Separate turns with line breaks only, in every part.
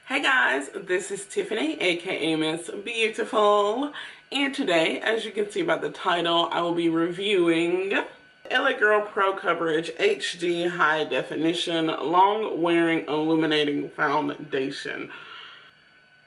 Hey guys, this is Tiffany, aka Miss Beautiful, and today, as you can see by the title, I will be reviewing LA Girl Pro Coverage HD High Definition Long Wearing Illuminating Foundation.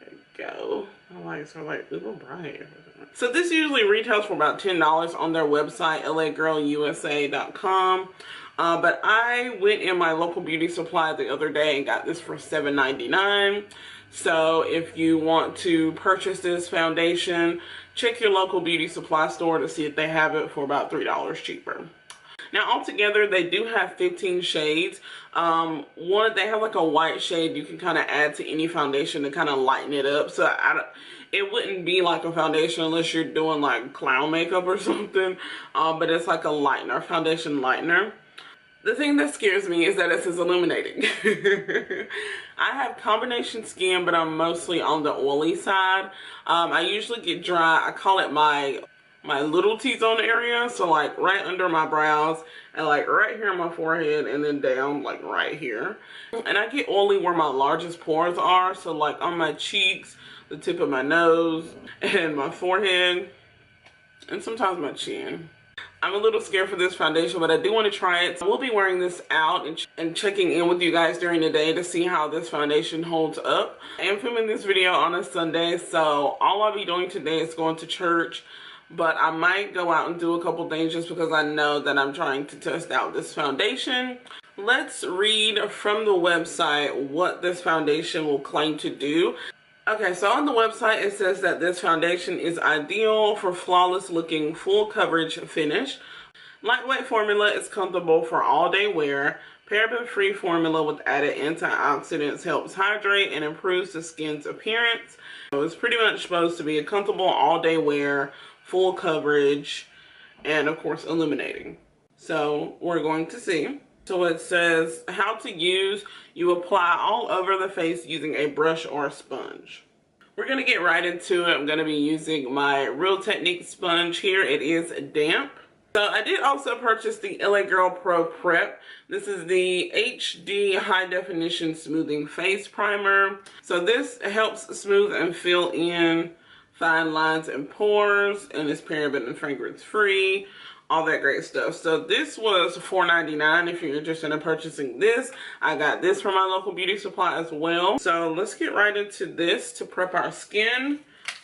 There you go. My lights are like a little bright. So this usually retails for about $10 on their website, lagirlusa.com. But I went in my local beauty supply the other day and got this for $7.99. So if you want to purchase this foundation, check your local beauty supply store to see if they have it for about $3 cheaper. Now altogether they do have 15 shades. They have like a white shade you can kind of add to any foundation to kind of lighten it up. So it wouldn't be like a foundation unless you're doing like clown makeup or something. But it's like a lightener, foundation lightener. The thing that scares me is that it says illuminating. I have combination skin, but I'm mostly on the oily side. I usually get dry. I call it my little T-zone area. So like right under my brows and like right here on my forehead and then down like right here. And I get oily where my largest pores are. So like on my cheeks, the tip of my nose, and my forehead, and sometimes my chin. I'm a little scared for this foundation, but I do want to try it. So I will be wearing this out and checking in with you guys during the day to see how this foundation holds up. I am filming this video on a Sunday, so all I'll be doing today is going to church. But I might go out and do a couple things just because I know that I'm trying to test out this foundation. Let's read from the website what this foundation will claim to do. Okay, so on the website it says that this foundation is ideal for flawless looking full coverage finish. Lightweight formula is comfortable for all day wear. Paraben-free formula with added antioxidants helps hydrate and improves the skin's appearance. So it's pretty much supposed to be a comfortable all day wear, full coverage, and of course illuminating. So we're going to see. So it says how to use. You apply all over the face using a brush or a sponge. We're going to get right into it. I'm going to be using my Real Technique sponge here. It is damp. So I did also purchase the LA Girl Pro Prep. This is the HD High Definition Smoothing Face Primer. So this helps smooth and fill in fine lines and pores, and it's paraben and fragrance free. All that great stuff. So this was $4.99 if you're interested in purchasing this. I got this from my local beauty supply as well. So let's get right into this to prep our skin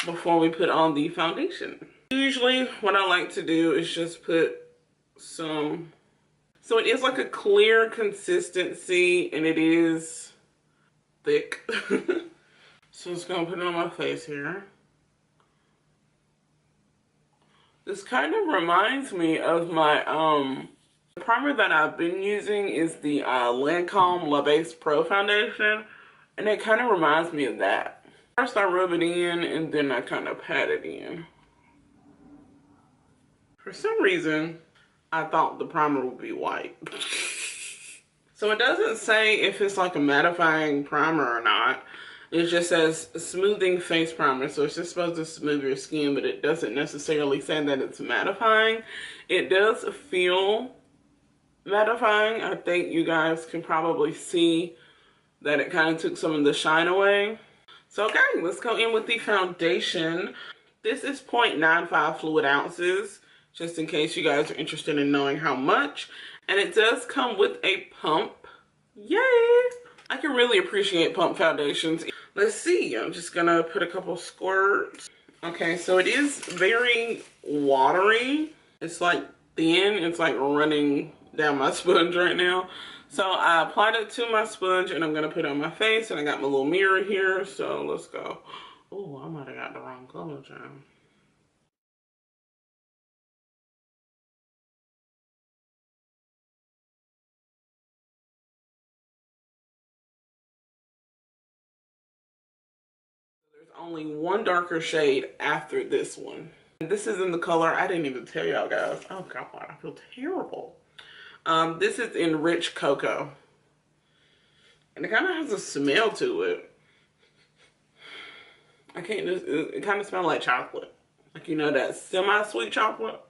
before we put on the foundation. Usually what I like to do is just put some, so it is like a clear consistency and it is thick. So I'm just gonna put it on my face here. This kind of reminds me of my primer that I've been using is the Lancome La Base Pro Foundation, and it kind of reminds me of that. First I rub it in and then I kind of pat it in. For some reason, I thought the primer would be white. So it doesn't say if it's like a mattifying primer or not. It just says smoothing face primer, so it's just supposed to smooth your skin, but it doesn't necessarily say that it's mattifying. It does feel mattifying. I think you guys can probably see that it kind of took some of the shine away. So okay, let's go in with the foundation. This is 0.95 fluid ounces, just in case you guys are interested in knowing how much. And it does come with a pump. Yay! I can really appreciate pump foundations. Let's see, I'm just gonna put a couple squirts. Okay, so it is very watery. It's like thin, it's like running down my sponge right now. So I applied it to my sponge and I'm gonna put it on my face, and I got my little mirror here, so let's go. Oh, I might have got the wrong color, child. Only one darker shade after this one. This is in the color, I didn't even tell y'all guys. Oh god, I feel terrible. This is in Rich Cocoa. And it kind of has a smell to it. I can't just, it kind of smells like chocolate. Like, you know, that semi-sweet chocolate.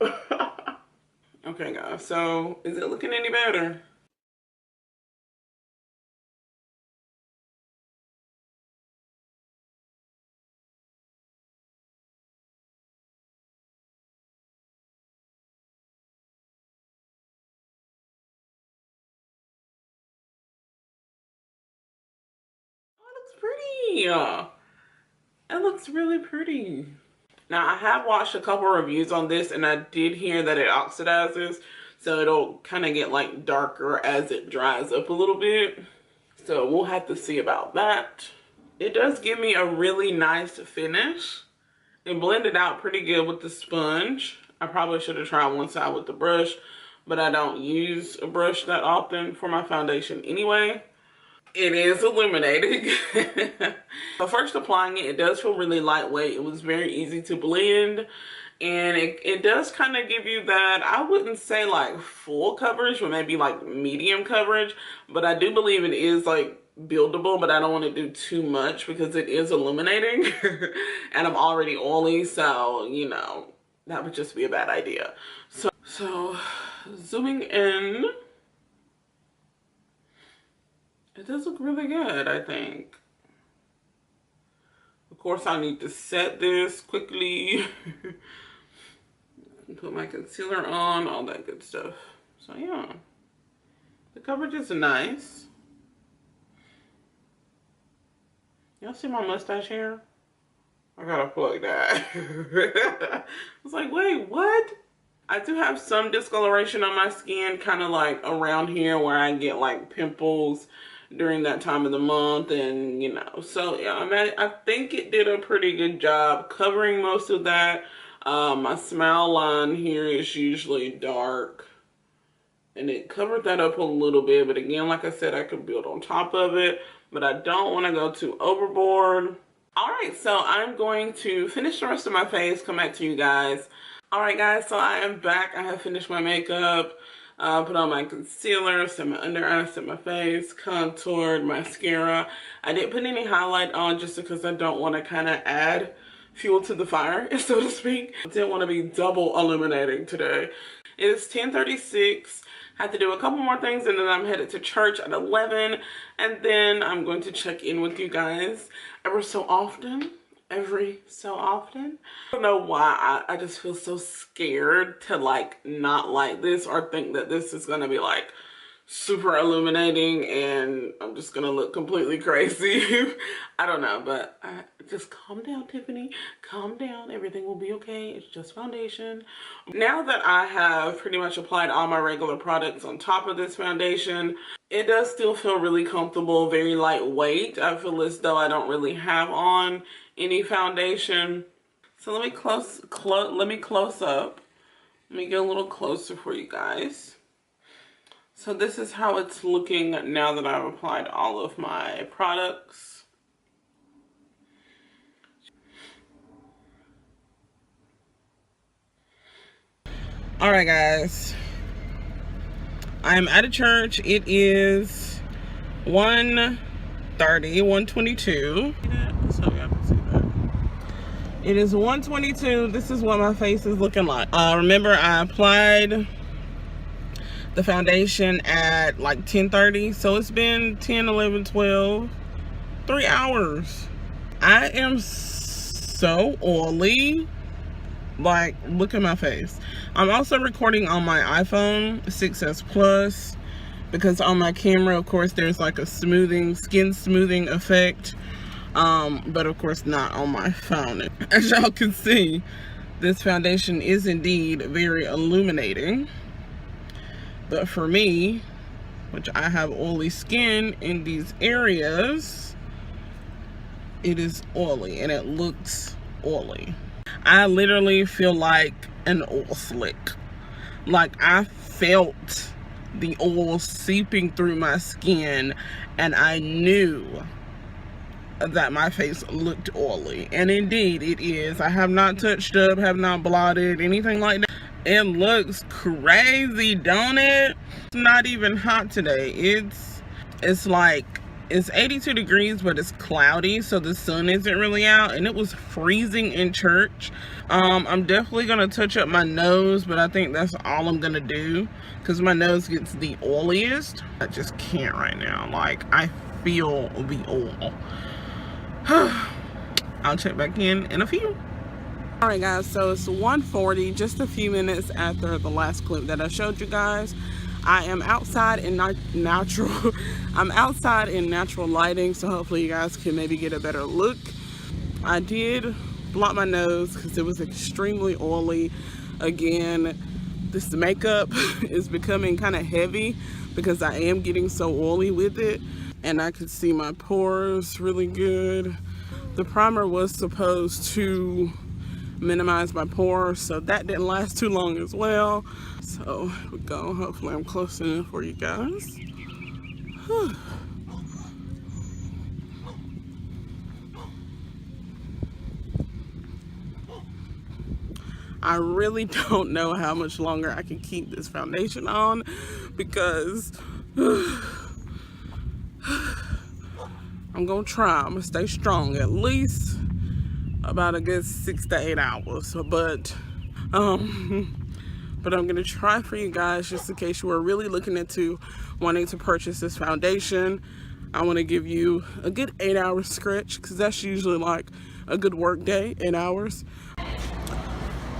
Okay guys, so is it looking any better? pretty. It looks really pretty. Now, I have watched a couple reviews on this, and I did hear that it oxidizes, so it'll kind of get like darker as it dries up a little bit. So we'll have to see about that. It does give me a really nice finish. It blended out pretty good with the sponge. I probably should have tried one side with the brush, but I don't use a brush that often for my foundation anyway. It is illuminating. But first applying it, it does feel really lightweight. It was very easy to blend. And it does kind of give you that, I wouldn't say like full coverage, but maybe like medium coverage. But I do believe it is like buildable, but I don't want to do too much because it is illuminating. And I'm already oily, so, you know, that would just be a bad idea. So zooming in. It does look really good, I think. Of course, I need to set this quickly. Put my concealer on, all that good stuff. So yeah, the coverage is nice. Y'all see my mustache hair? I gotta plug that. I was like, wait, what? I do have some discoloration on my skin, kind of like around here where I get like pimples during that time of the month, and you know, so yeah, I think it did a pretty good job covering most of that. My smile line here is usually dark, and it covered that up a little bit, but again, like I said, I could build on top of it, but I don't want to go too overboard. All right, so I'm going to finish the rest of my face, come back to you guys. All right, guys, so I am back. I have finished my makeup. Put on my concealer, set my under eye, set my face, contoured, mascara. I didn't put any highlight on just because I don't want to kind of add fuel to the fire, so to speak. I didn't want to be double illuminating today. It is 10:36. Have to do a couple more things, and then I'm headed to church at 11. And then I'm going to check in with you guys every so often. I don't know why I just feel so scared to like not like this or think that this is gonna be like super illuminating and I'm just gonna look completely crazy. I don't know, but just calm down, Tiffany. Calm down. Everything will be okay. It's just foundation. Now that I have pretty much applied all my regular products on top of this foundation, it does still feel really comfortable, very lightweight. I feel as though I don't really have on any foundation. So let me close up. Let me get a little closer for you guys. So this is how it's looking now that I've applied all of my products. All right, guys. I'm at a church. It is 1:22. So you can see that. It is 1:22. This is what my face is looking like. Remember, I applied the foundation at like 10:30, so it's been 10, 11, 12, 3 hours. I am so oily. Like, look at my face. I'm also recording on my iPhone 6s Plus because on my camera, of course, there's like a skin smoothing effect, but of course not on my phone. As y'all can see, this foundation is indeed very illuminating. But for me, which I have oily skin in these areas, it is oily and it looks oily. I literally feel like an oil slick. Like I felt the oil seeping through my skin and I knew that my face looked oily. And indeed it is. I have not touched up, have not blotted, anything like that. It looks crazy, don't it? It's not even hot today. It's like, it's 82 degrees, but it's cloudy, so the sun isn't really out, and it was freezing in church. I'm definitely gonna touch up my nose, but I think that's all I'm gonna do because my nose gets the oiliest. I just can't right now. Like, I feel the oil. I'll check back in a few. Alright guys, so it's 1:40, just a few minutes after the last clip that I showed you guys. I am outside in natural I'm outside in natural lighting, so hopefully you guys can maybe get a better look. I did block my nose because it was extremely oily. Again, this makeup is becoming kind of heavy because I am getting so oily with it, and I could see my pores really good. The primer was supposed to minimize my pores, so that didn't last too long as well. So here we go. Hopefully I'm close enough for you guys. Whew. I really don't know how much longer I can keep this foundation on because I'm gonna try. I'm gonna stay strong at least about a good 6 to 8 hours. But I'm gonna try for you guys, just in case you are really looking into wanting to purchase this foundation. I want to give you a good 8-hour stretch because that's usually like a good work day, 8 hours.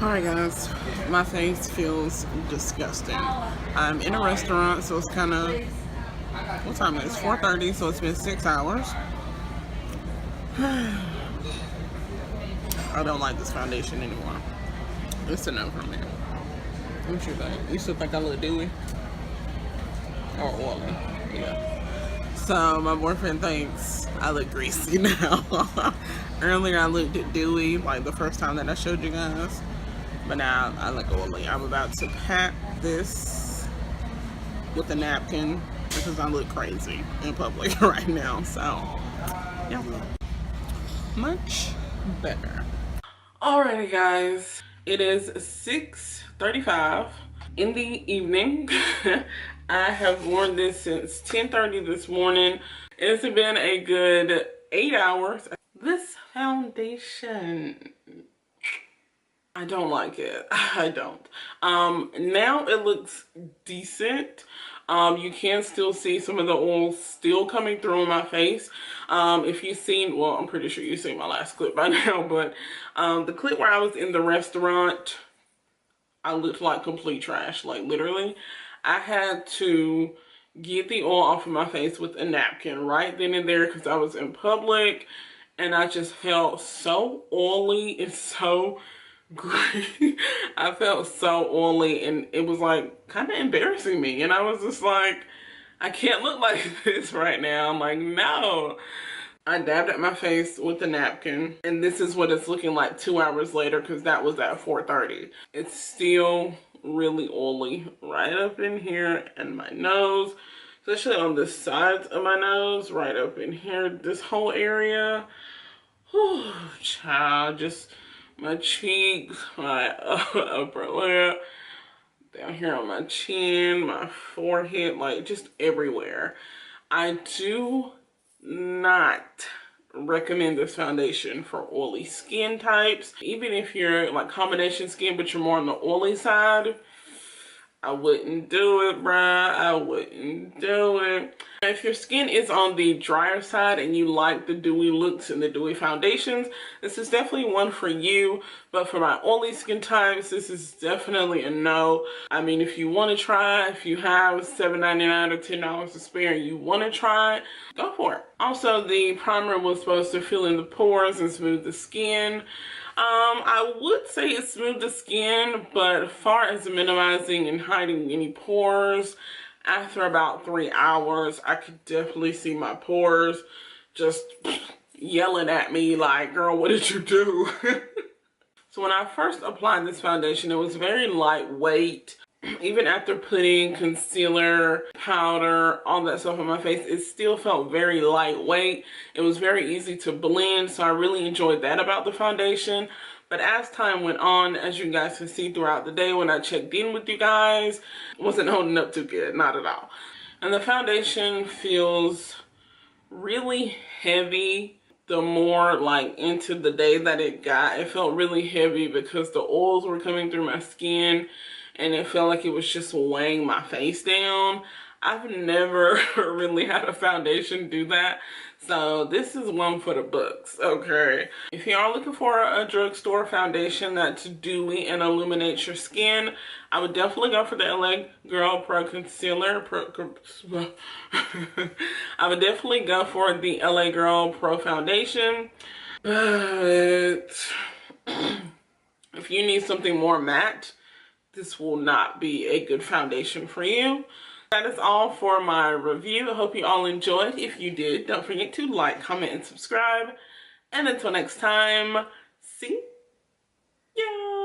Alright guys, my face feels disgusting. I'm in a restaurant, so it's kind of, what time is it? It's 4:30, so it's been 6 hours. I don't like this foundation anymore. It's a no for me. What you think? You still think I look dewy? Or oily? Yeah. So my boyfriend thinks I look greasy now. Earlier I looked dewy, like the first time that I showed you guys. But now I look oily. I'm about to pat this with a napkin because I look crazy in public right now. So, yeah. Much better. Alrighty guys. It is 6:35 in the evening. I have worn this since 10:30 this morning. It's been a good 8 hours. This foundation, I don't like it. I don't. Now it looks decent. You can still see some of the oil still coming through on my face. If you've seen, well, I'm pretty sure you've seen my last clip by now, but the clip where I was in the restaurant, I looked like complete trash, like literally. I had to get the oil off of my face with a napkin right then and there because I was in public and I just felt so oily and so great. I felt so oily and it was like kind of embarrassing me, and I was just like, I can't look like this right now. I'm like, no. I dabbed at my face with a napkin, and this is what it's looking like 2 hours later because that was at 4:30. It's still really oily right up in here and my nose, especially on the sides of my nose, right up in here, this whole area. Whew, child, just my cheeks, my upper lip, down here on my chin, my forehead, like just everywhere. I do not recommend this foundation for oily skin types. Even if you're like combination skin but you're more on the oily side, I wouldn't do it, bruh. I wouldn't do it. If your skin is on the drier side and you like the dewy looks and the dewy foundations, this is definitely one for you. But for my oily skin types, this is definitely a no. I mean, if you want to try, if you have $7.99 or $10 to spare and you want to try it, go for it. Also, the primer was supposed to fill in the pores and smooth the skin. I would say it smoothed the skin, but as far as minimizing and hiding any pores, after about 3 hours, I could definitely see my pores just yelling at me like, girl, what did you do? So when I first applied this foundation, it was very lightweight. Even after putting concealer, powder, all that stuff on my face, it still felt very lightweight. It was very easy to blend, so I really enjoyed that about the foundation. But as time went on, as you guys can see throughout the day when I checked in with you guys, it wasn't holding up too good, not at all. And the foundation feels really heavy. The more like into the day that it got, it felt really heavy because the oils were coming through my skin and it felt like it was just weighing my face down. I've never really had a foundation do that. So this is one for the books, okay? If you are looking for a drugstore foundation that's dewy and illuminates your skin, I would definitely go for the LA Girl Pro Concealer. I would definitely go for the LA Girl Pro Foundation. But if you need something more matte, this will not be a good foundation for you. That is all for my review. I hope you all enjoyed. If you did, don't forget to like, comment, and subscribe. And until next time, see ya!